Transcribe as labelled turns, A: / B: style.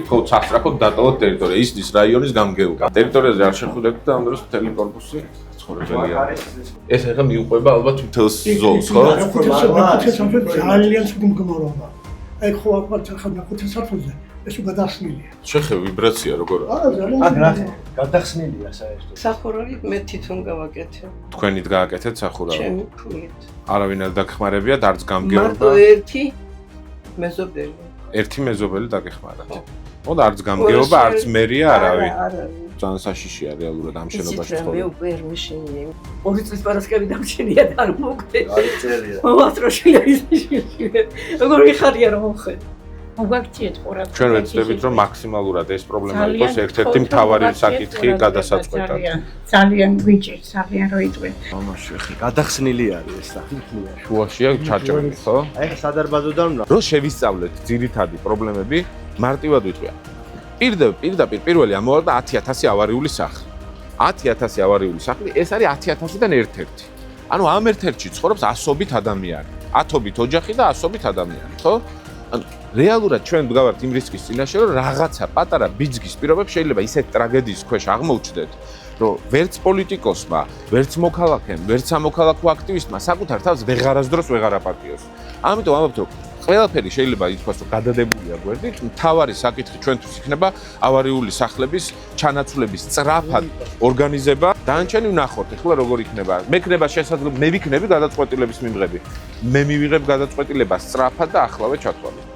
A: ხო სასწრაფოდ დატოვოთ ტერიტორია ისნის რაიონის გამგეობა. ტერიტორიაზე არ შეხვდებით და ამ დროს მთელი კორპუსი ცხოვრებელია. ეს ახლა მიუყვება ალბათ მთელს ზოლს, ხო?
B: ძალიან ცუდი მდგომარეობა. აი ხო აქ ახლა მეხუთე საფუძე ეს გადახსნილია.
A: შეხე ვიბრაცია როგორ
B: არა ძალიან
C: გადახსნილია საერთოდ.
D: სახურავით მე თვითონ გავაკეთე.
A: თქვენით გააკეთეთ სახურავი?
D: ჩემი ფულით.
A: არავინ არ დაგეხმარებიათ, არც გამგეობა.
D: მარტო ერთი მეზობელი.
A: ერთი მეზობელი დაგეხმარათ. ხო და არც გამგეობა, არც მერია არავინ. ძალიან საშიშია რეალურად ამ შენობაში
D: მე
A: ცხოვრება.
D: უკვე არ მიშინია. 2 წლის პარასკევი დამჩენია და არ მოგდე.
C: არის წერია.
D: მოვატროშია ის. როგორ მიხარია რომ მოხედ.
E: მოგაქციეთ ყურადღება.
A: ჩვენ ვეცდებით რომ მაქსიმალურად ეს პრობლემა იყოს ერთ-ერთი მთავარი საკითხი გადასაწყვეტად.
E: ძალიან გვიჭირთ, ძალიან როიტყვი.
C: მამაში ხი გადახსნილი არის ეს საფიქრია.
A: შუაშია ჩაჭრილი, ხო?
C: აი ხა სადარბაზოდან
A: რო შევისწავლეთ ძირითადი პრობლემები, მარტივად ვიტყვია. პირდაპირ პირველი ამოვარდა 10000 ავარიული სახლი. 10000 ავარიული სახლი, ეს არის 10000-დან ერთ-ერთი. ანუ ამ ერთ-ერთში ცხოვრობს ასობით ადამიანი. 10ობით ოჯახი და ასობით ადამიანი, ხო? ანუ რეალურად ჩვენ ვდგავართ იმ რისკის წინაშე, რომ რაღაცა პატარა ბიძგის პირობებს შეიძლება ისეთ ტრაგედიის ქვეშ აღმოჩნდეთ, რომ ვერც პოლიტიკოსმა, ვერც მოქალაქემ, ვერც სამოქალაქო აქტივისტმა საკუთარ თავს ვეღარასდროს ვეღარ აპატიოს. ამიტომ ამბობთ, რომ ყველაფერი შეიძლება ითქვას, რომ გადადებულია გვერდით, მთავარი საკითხი ჩვენთვის იქნება ავარიული სახლების ჩანაცვლების სწრაფად ორგანიზება. დანარჩენი ვნახოთ, ეხლა როგორ იქნება. მექნება შესაძლებელი, მე ვიქნები გადაწყვეტილების მიმღები. მე მივიღებ გადაწყვეტილებას სწრაფად და ახლავე ჩათვალე.